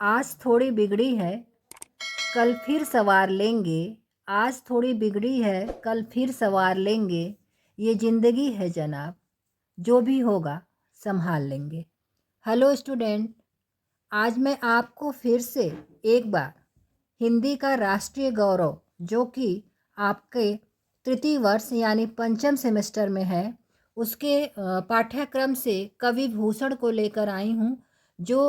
आज थोड़ी बिगड़ी है, कल फिर सवार लेंगे। आज थोड़ी बिगड़ी है, कल फिर सवार लेंगे। ये ज़िंदगी है जनाब, जो भी होगा संभाल लेंगे। हेलो स्टूडेंट, आज मैं आपको फिर से एक बार हिंदी का राष्ट्रीय गौरव, जो कि आपके तृतीय वर्ष यानी पंचम सेमेस्टर में है, उसके पाठ्यक्रम से कवि भूषण को लेकर आई हूँ, जो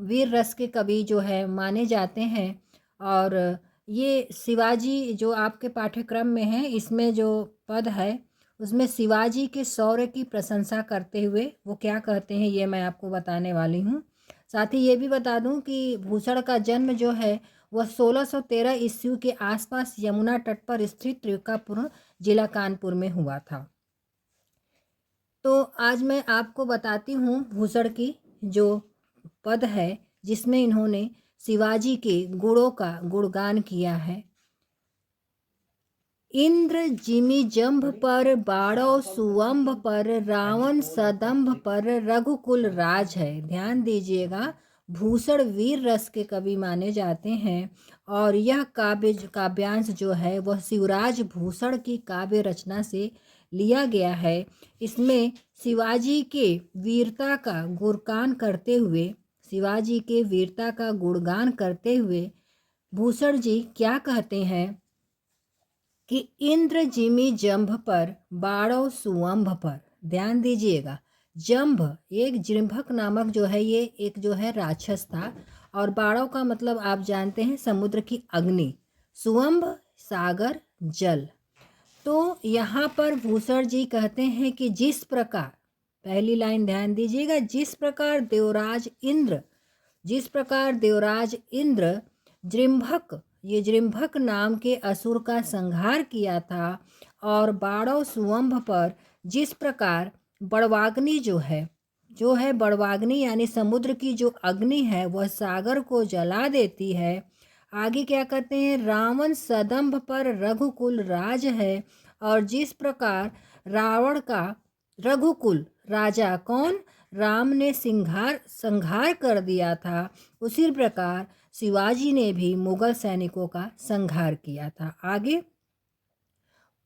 वीर रस के कवि जो है माने जाते हैं। और ये शिवाजी जो आपके पाठ्यक्रम में है, इसमें जो पद है उसमें शिवाजी के शौर्य की प्रशंसा करते हुए वो क्या कहते हैं, ये मैं आपको बताने वाली हूँ। साथ ही ये भी बता दूं कि भूषण का जन्म जो है वह 1613 ईस्वी के आसपास यमुना तट पर स्थित त्रिकापुर जिला कानपुर में हुआ था। तो आज मैं आपको बताती हूँ भूषण की जो पद है जिसमें इन्होंने शिवाजी के गुणों का गुणगान किया है। इंद्र जिमि जंभ पर, बाणों सुअंभ पर, रावण सदंभ पर, रघुकुल राज है। ध्यान दीजिएगा, भूषण वीर रस के कवि माने जाते हैं और यह काव्यांश जो है वह शिवराज भूषण की काव्य रचना से लिया गया है। इसमें शिवाजी के वीरता का गुणगान करते हुए शिवाजी के वीरता का गुणगान करते हुए भूषण जी क्या कहते हैं कि इंद्र जिमि जंभ पर, बाणों सुअंभ पर। ध्यान दीजिएगा, जंभ एक जृंभक नामक जो है ये एक जो है राक्षस था, और बाणों का मतलब आप जानते हैं समुद्र की अग्नि, सुअंभ सागर जल। तो यहाँ पर भूषण जी कहते हैं कि जिस प्रकार, पहली लाइन ध्यान दीजिएगा, जिस प्रकार देवराज इंद्र जृंभक, ये जृंभक नाम के असुर का संहार किया था, और बाणों सुअंभ पर जिस प्रकार बड़वाग्नि जो है बड़वाग्नि यानी समुद्र की जो अग्नि है वह सागर को जला देती है। आगे क्या कहते हैं, रावण सदंभ पर रघुकुल राज है, और जिस प्रकार रावण का रघुकुल राजा कौन, राम ने संहार कर दिया था, उसी प्रकार शिवाजी ने भी मुगल सैनिकों का संहार किया था। आगे,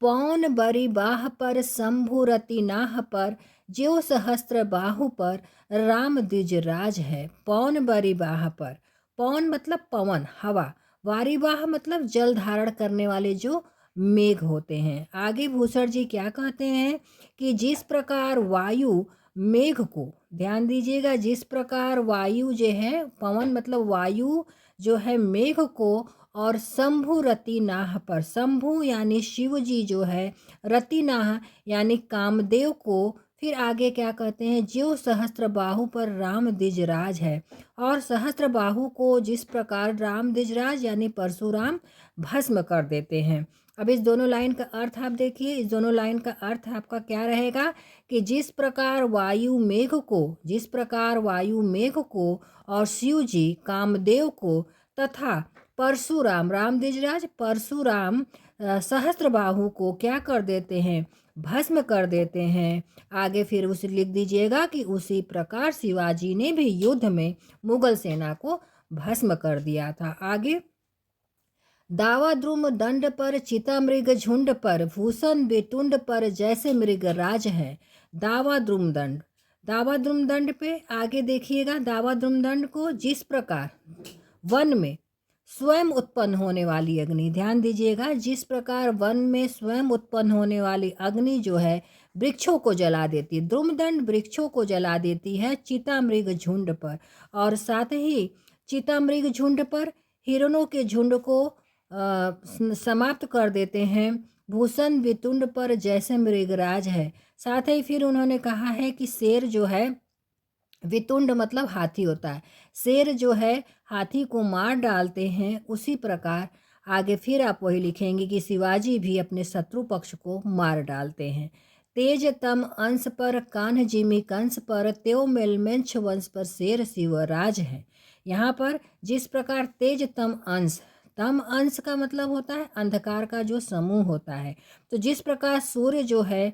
पौन बरी बाह पर, शंभु रति नाह पर, ज्यो सहस्त्र बाहु पर, राम द्विज राज है। पौन बरी बाह पर, पौन मतलब पवन हवा, वारी बाह मतलब जल धारण करने वाले जो मेघ होते हैं। आगे भूषण जी क्या कहते हैं कि जिस प्रकार वायु मेघ को, ध्यान दीजिएगा, जिस प्रकार वायु जो है, पवन मतलब वायु जो है मेघ को, और शंभु रतिनाह पर, शंभु यानी शिव जी जो है, रतिनाह यानी कामदेव को, फिर आगे क्या कहते हैं, ज्यो सहस्त्र बाहु पर राम द्विजराज है, और सहस्त्र बाहु को जिस प्रकार राम द्विजराज यानी परशुराम भस्म कर देते हैं। अब इस दोनों लाइन का अर्थ आप देखिए, इस दोनों लाइन का अर्थ आपका क्या रहेगा कि जिस प्रकार वायु मेघ को और शिव जी कामदेव को, तथा परशुराम राम द्विजराज परशुराम सहस्त्रबाहु को क्या कर देते हैं, भस्म कर देते हैं। आगे फिर उसे लिख दीजिएगा कि उसी प्रकार शिवाजी ने भी युद्ध में मुगल सेना को भस्म कर दिया था। आगे, दावा द्रुम दंड पर, चिता मृग झुंड पर, भूषण बेटुंड पर, जैसे मृग राज है। दावा द्रुम दंड पे आगे देखिएगा, दावा द्रुम दंड को जिस प्रकार वन में स्वयं उत्पन्न होने वाली अग्नि, ध्यान दीजिएगा, जिस प्रकार वन में स्वयं उत्पन्न होने वाली अग्नि जो है वृक्षों को जला देती है, द्रुमदंड वृक्षों को जला देती है चिता मृग झुंड पर, और साथ ही चिता मृग झुंड पर हिरणों के झुंड को समाप्त कर देते हैं। भूषण वितुंड पर जैसे मृगराज है। साथ ही फिर उन्होंने कहा है कि शेर जो है, वितुंड मतलब हाथी होता है, शेर जो है हाथी को मार डालते हैं, उसी प्रकार आगे फिर आप वही लिखेंगे कि शिवाजी भी अपने शत्रु पक्ष को मार डालते हैं। तेज तम अंश पर, कान्ह जिमि कंस पर, त्यो मेलमेंछ वंश पर, शेर शिवराज है। यहाँ पर जिस प्रकार तेज तम अंश का मतलब होता है अंधकार का जो समूह होता है, तो जिस प्रकार सूर्य जो है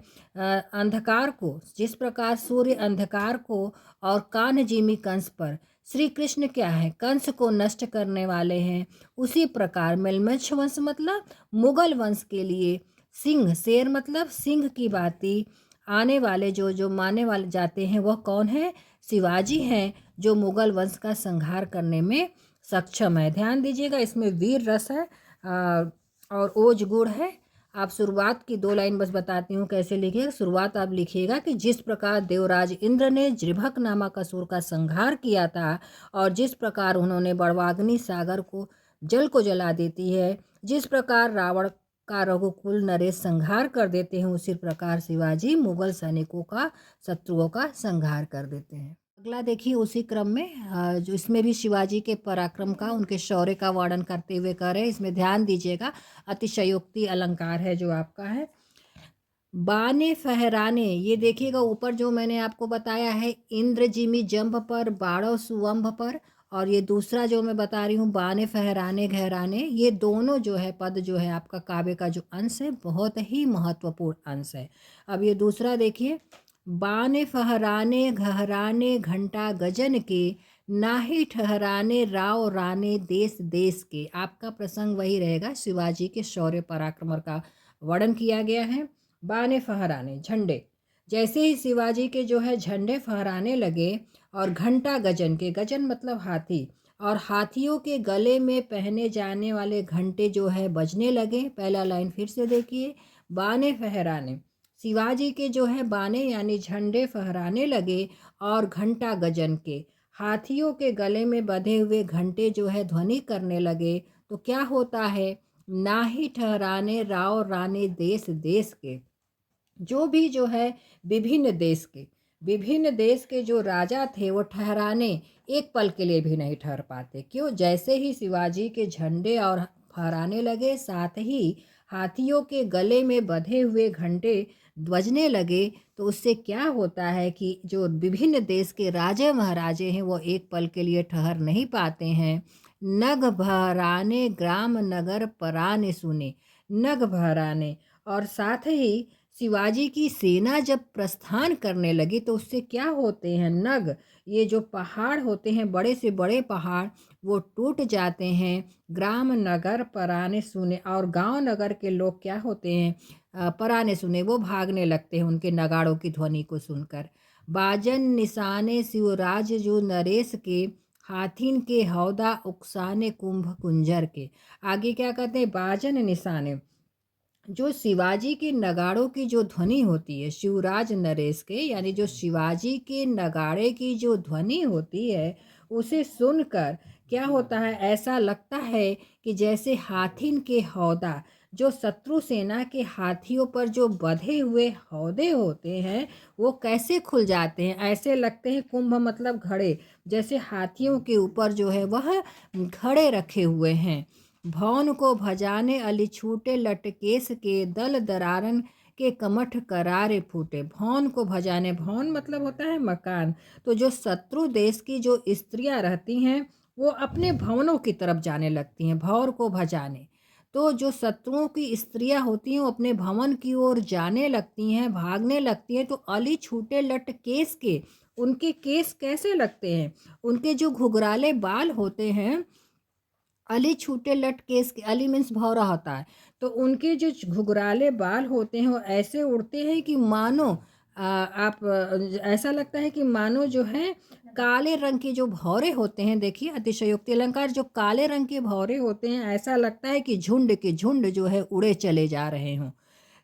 जिस प्रकार सूर्य अंधकार को, और कान्ह जिमि कंस पर श्री कृष्ण क्या है, कंस को नष्ट करने वाले हैं। उसी प्रकार मलमच्छ वंश मतलब मुगल वंश के लिए सिंह, शेर मतलब सिंह की भांति आने वाले जो माने वाले जाते हैं वह कौन है, शिवाजी हैं, जो मुगल वंश का संहार करने में सक्षम है। ध्यान दीजिएगा, इसमें वीर रस है और ओज गुण है। आप शुरुआत की 2 लाइन बस बताती हूँ कैसे लिखिएगा। शुरुआत आप लिखिएगा कि जिस प्रकार देवराज इंद्र ने जृभक नामक असुर का संहार किया था और जिस प्रकार उन्होंने बड़वाग्नि सागर को जल को जला देती है, जिस प्रकार रावण का रघुकुल नरेश संहार कर देते हैं, उसी प्रकार शिवाजी मुगल सैनिकों का, शत्रुओं का संहार कर देते हैं। अगला देखिए उसी क्रम में जो इसमें भी शिवाजी के पराक्रम का, उनके शौर्य का वर्णन करते हुए कर रहे हैं। इसमें ध्यान दीजिएगा, अतिशयोक्ति अलंकार है जो आपका है। बाने फहराने, ये देखिएगा ऊपर जो मैंने आपको बताया है, इंद्र जिमी जंभ पर, बाड़ो सुवंभ पर, और ये दूसरा जो मैं बता रही हूँ बाने फहराने घहराने, ये दोनों जो है पद जो है आपका काव्य का जो अंश है बहुत ही महत्वपूर्ण अंश है। अब ये दूसरा देखिए, बाने फहराने घहराने घंटा गजन के, नाही ठहराने राव राने देश देश के। आपका प्रसंग वही रहेगा, शिवाजी के शौर्य पराक्रम का वर्णन किया गया है। बाने फहराने झंडे, जैसे ही शिवाजी के जो है झंडे फहराने लगे और घंटा गजन के, गजन मतलब हाथी, और हाथियों के गले में पहने जाने वाले घंटे जो है बजने लगे। पहला लाइन फिर से देखिए, बाने फहराने, शिवाजी के जो है बाने यानी झंडे फहराने लगे और घंटा गजन के, हाथियों के गले में बंधे हुए घंटे जो है ध्वनि करने लगे। तो क्या होता है, ना ही ठहराने राव राने देश देश के, जो भी जो है विभिन्न देश के जो राजा थे वो ठहराने एक पल के लिए भी नहीं ठहर पाते। क्यों, जैसे ही शिवाजी के झंडे और फहराने लगे, साथ ही हाथियों के गले में बंधे हुए घंटे बजने लगे, तो उससे क्या होता है कि जो विभिन्न देश के राजे महाराजे हैं वो एक पल के लिए ठहर नहीं पाते हैं। नग भराने ग्राम नगर पराने सुने, नग भराने, और साथ ही शिवाजी की सेना जब प्रस्थान करने लगी तो उससे क्या होते हैं, नग, ये जो पहाड़ होते हैं बड़े से बड़े पहाड़ वो टूट जाते हैं। ग्राम नगर पराने सुने, और गांव नगर के लोग क्या होते हैं, पराने सुने, वो भागने लगते हैं उनके नगाड़ों की ध्वनि को सुनकर। बाजन निशाने शिवराज जो नरेश के, हाथिन के हौदा उकसाने कुंभ कुंजर के। आगे क्या कहते हैं, बाजन निशाने, जो शिवाजी के नगाड़ों की जो ध्वनि होती है, शिवराज नरेश के यानी जो शिवाजी के नगाड़े की जो ध्वनि होती है, उसे सुनकर क्या होता है, ऐसा लगता है कि जैसे हाथिन के हौदा, जो शत्रु सेना के हाथियों पर जो बंधे हुए हौदे होते हैं वो कैसे खुल जाते हैं, ऐसे लगते हैं। कुंभ मतलब घड़े, जैसे हाथियों के ऊपर जो है वह घड़े रखे हुए हैं। भौन को भजाने अली छूटे लटकेस के, दल दरारन के कमठ करारे फूटे। भौन को भजाने, भौन मतलब होता है मकान। तो जो शत्रु देश की जो स्त्रियां रहती हैं वो अपने भवनों की तरफ जाने लगती हैं, भौर को भजाने। तो जो शत्रुओं की स्त्रियां होती हैं वो अपने भवन की ओर जाने लगती हैं, भागने लगती हैं। तो अली छूटे लट केस के, उनके केस कैसे लगते हैं, उनके जो घुघराले बाल होते हैं, अली छूटे लट केस के, अली मीन्स भौरा होता है, तो उनके जो घुघराले बाल होते हैं वो ऐसे उड़ते हैं कि मानो ऐसा लगता है कि मानो जो है काले रंग के जो भौरे होते हैं, देखिए अतिशयोक्ति अलंकार, जो काले रंग के भौरे होते हैं ऐसा लगता है कि झुंड के झुंड जो है उड़े चले जा रहे हों।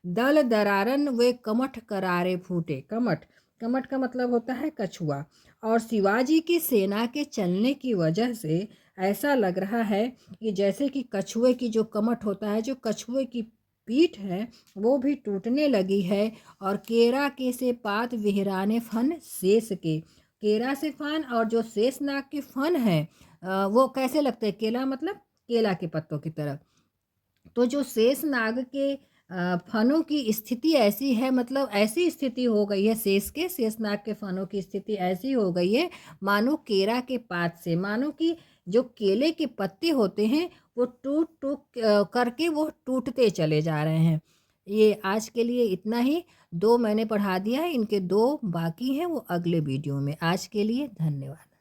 दल दरारन वे कमठ करारे फूटे, कमठ, कमठ का मतलब होता है कछुआ। और शिवाजी की सेना के चलने की वजह से ऐसा लग रहा है कि जैसे कि कछुए की जो कमठ होता है, जो कछुए की पीठ है वो भी टूटने लगी है। और केरा के से पात विहराने फन शेष के, केरा से फन और जो शेषनाग के फन है वो कैसे लगते हैं, केला मतलब केला के पत्तों की तरह। तो जो शेषनाग के फनों की स्थिति ऐसी है, मतलब ऐसी स्थिति हो गई है, शेषनाग के फनों की स्थिति ऐसी हो गई है मानो केरा के पात से, मानो कि जो केले के पत्ते होते हैं वो टूट टूट करके वो टूटते चले जा रहे हैं। ये आज के लिए इतना ही, 2 मैंने पढ़ा दिया है, इनके 2 बाकी हैं वो अगले वीडियो में। आज के लिए धन्यवाद।